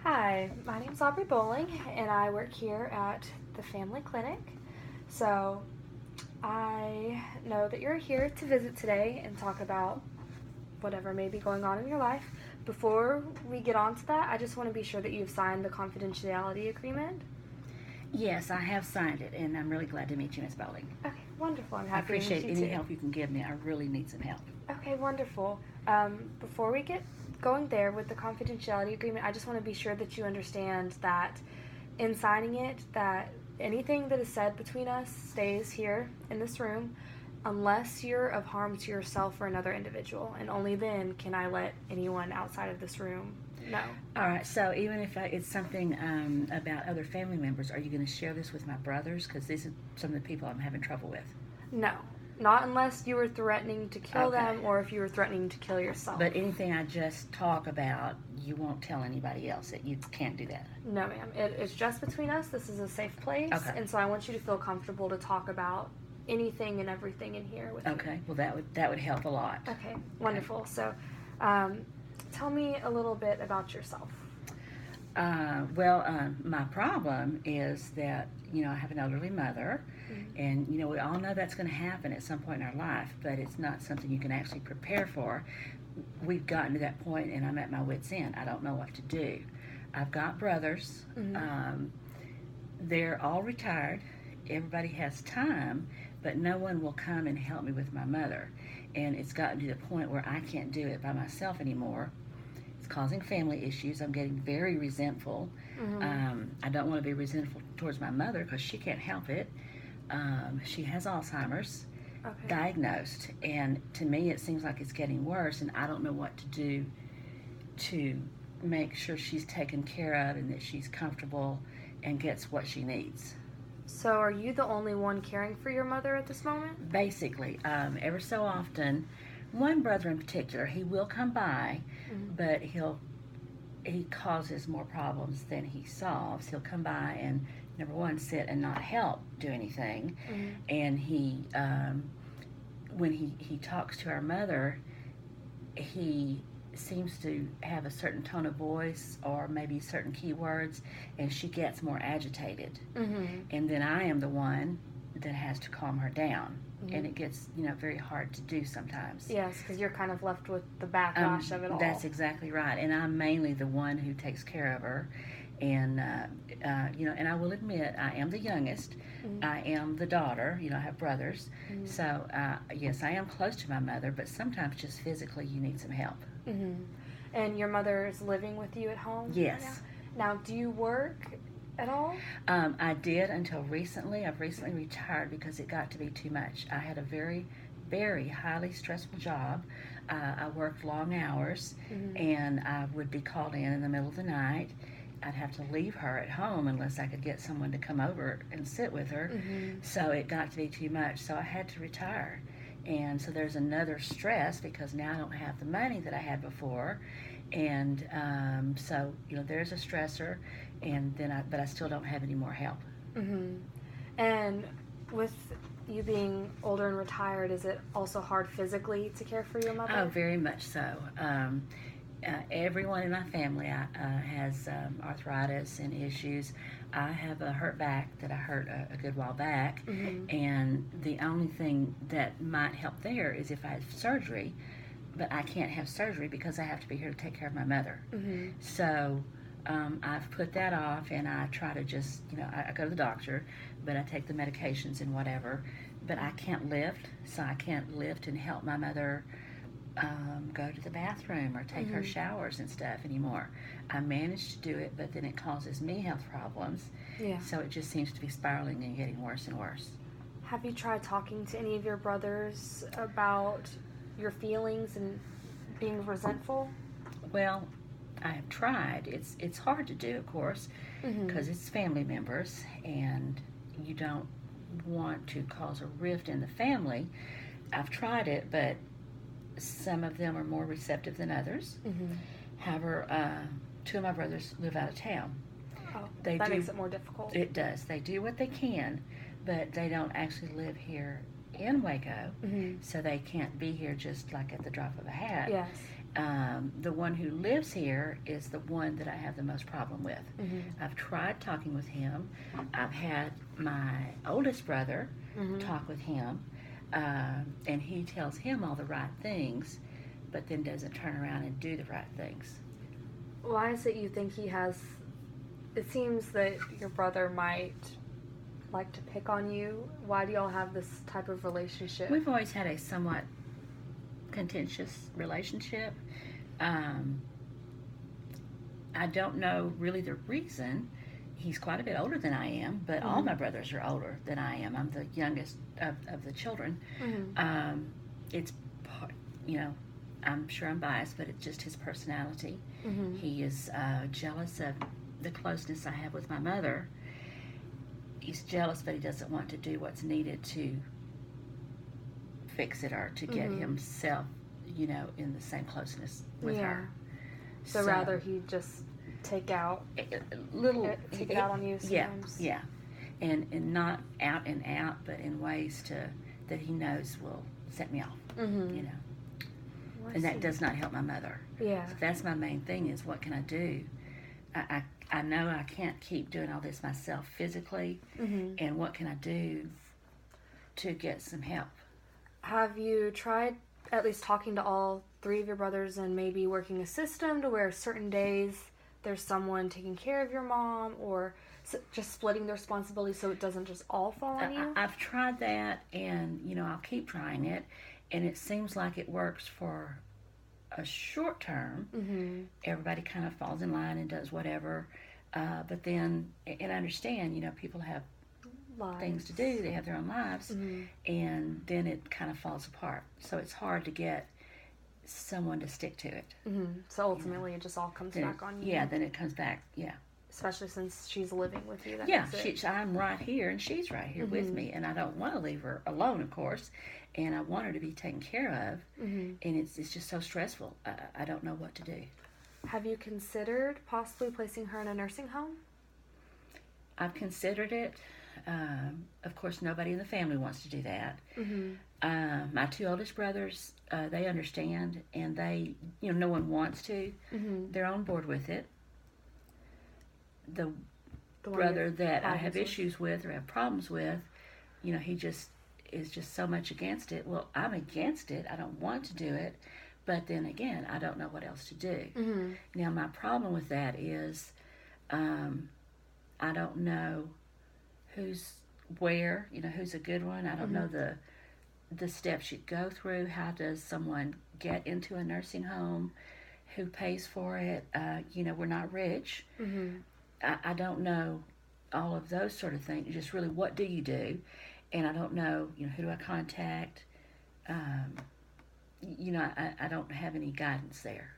Hi, my name's Aubrey Bowling, and I work here at the Family Clinic. So, I know that you're here to visit today and talk about whatever may be going on in your life. Before we get on to that, I just want to be sure that you've signed the confidentiality agreement. Yes, I have signed it, and I'm really glad to meet you, Miss Bowling. Okay, wonderful. I'm I happy to appreciate meet you any too. help you can give me. I really need some help. Okay, wonderful. Before we get going there with the confidentiality agreement, I just want to be sure that you understand that in signing it, that anything that is said between us stays here in this room unless you're of harm to yourself or another individual, and only then can I let anyone outside of this room know. All right, so even if it's something about other family members, are you going to share this with my brothers? Because these are some of the people I'm having trouble with. No. Not unless you were threatening to kill Okay. them or if you were threatening to kill yourself. But anything I just talk about, you won't tell anybody else that you can't do that. No, ma'am. It's just between us. This is a safe place. Okay. And so I want you to feel comfortable to talk about anything and everything in here with me. Okay, well that would help a lot. Okay, wonderful. So tell me a little bit about yourself. My problem is that, I have an elderly mother, and, we all know that's going to happen at some point in our life, but it's not something you can actually prepare for. We've gotten to that point, and I'm at my wit's end. I don't know what to do. I've got brothers. They're all retired. Everybody has time, but no one will come and help me with my mother. And it's gotten to the point where I can't do it by myself anymore. It's causing family issues. I'm getting very resentful. I don't want to be resentful towards my mother because she can't help it. She has Alzheimer's, diagnosed, and to me it seems like it's getting worse, and I don't know what to do to make sure she's taken care of and that she's comfortable and gets what she needs. So are you the only one caring for your mother at this moment? Basically, ever so often, one brother in particular, he will come by, but he causes more problems than he solves. He'll come by and, number one, sit and not help do anything. And he, when he talks to our mother, he seems to have a certain tone of voice or maybe certain keywords, and she gets more agitated. And then I am the one that has to calm her down. And it gets, very hard to do sometimes. Yes, because you're kind of left with the backlash of it all. That's exactly right. And I'm mainly the one who takes care of her. And, and I will admit, I am the youngest. I am the daughter. I have brothers. So, yes, I am close to my mother, but sometimes just physically you need some help. And your mother is living with you at home? Yes. Now, do you work at all? I did until recently. I've recently retired because it got to be too much. I had a very, very highly stressful job. I worked long hours, and I would be called in the middle of the night. I'd have to leave her at home unless I could get someone to come over and sit with her. So it got to be too much. So I had to retire. And so there's another stress because now I don't have the money that I had before. And so, there's a stressor, and then but I still don't have any more help. And with you being older and retired, is it also hard physically to care for your mother? Oh, very much so. Everyone in my family has arthritis and issues. I have a hurt back that I hurt a good while back, and the only thing that might help there is if I had surgery, but I can't have surgery because I have to be here to take care of my mother. So I've put that off, and I try to just, I go to the doctor, but I take the medications and whatever, but I can't lift, so I can't lift and help my mother go to the bathroom or take her showers and stuff anymore. I managed to do it, but then it causes me health problems. Yeah. So it just seems to be spiraling and getting worse and worse. Have you tried talking to any of your brothers about your feelings and being resentful? Well, I have tried. It's hard to do, of course, because it's family members, and you don't want to cause a rift in the family. I've tried it, but some of them are more receptive than others. However, two of my brothers live out of town. Oh, that makes it more difficult. It does. They do what they can, but they don't actually live here in Waco, so they can't be here just like at the drop of a hat. Yes. The one who lives here is the one that I have the most problem with. I've tried talking with him. I've had my oldest brother talk with him, and he tells him all the right things, but then doesn't turn around and do the right things. Why is it you think he has? It seems that your brother might like to pick on you. Why do y'all have this type of relationship? We've always had a somewhat contentious relationship. I don't know really the reason. He's quite a bit older than I am, but all my brothers are older than I am. I'm the youngest of the children. It's, I'm sure I'm biased, but it's just his personality. He is jealous of the closeness I have with my mother. He's jealous, but he doesn't want to do what's needed to fix it or to get himself, in the same closeness with her. So rather he just take it out on you sometimes. Yeah. And not out and out, but in ways that he knows will set me off. Well, and that does not help my mother. Yeah. So that's my main thing is what can I do? I know I can't keep doing all this myself physically, and what can I do to get some help? Have you tried at least talking to all three of your brothers and maybe working a system to where certain days there's someone taking care of your mom, or just splitting the responsibility so it doesn't just all fall on you? I've tried that, and I'll keep trying it, and it seems like it works for a short term. Everybody kind of falls in line and does whatever, but then, and I understand, people have things to do, they have their own lives, and then it kind of falls apart, so it's hard to get someone to stick to it. So ultimately it just all comes back on you. Then it comes back. Especially since she's living with you. I'm right here and she's right here with me, and I don't want to leave her alone, of course, and I want her to be taken care of, and it's just so stressful. I don't know what to do. Have you considered possibly placing her in a nursing home? I've considered it. Of course, nobody in the family wants to do that. My two oldest brothers, they understand, and they, no one wants to. They're on board with it. The brother that I have issues with or have problems with, he just is just so much against it. Well, I'm against it. I don't want to do it. But then again, I don't know what else to do. Now, my problem with that is I don't know who's where, who's a good one. I don't know the steps you go through. How does someone get into a nursing home? Who pays for it? We're not rich. I don't know all of those sort of things. Just really, what do you do? And I don't know, who do I contact? I don't have any guidance there.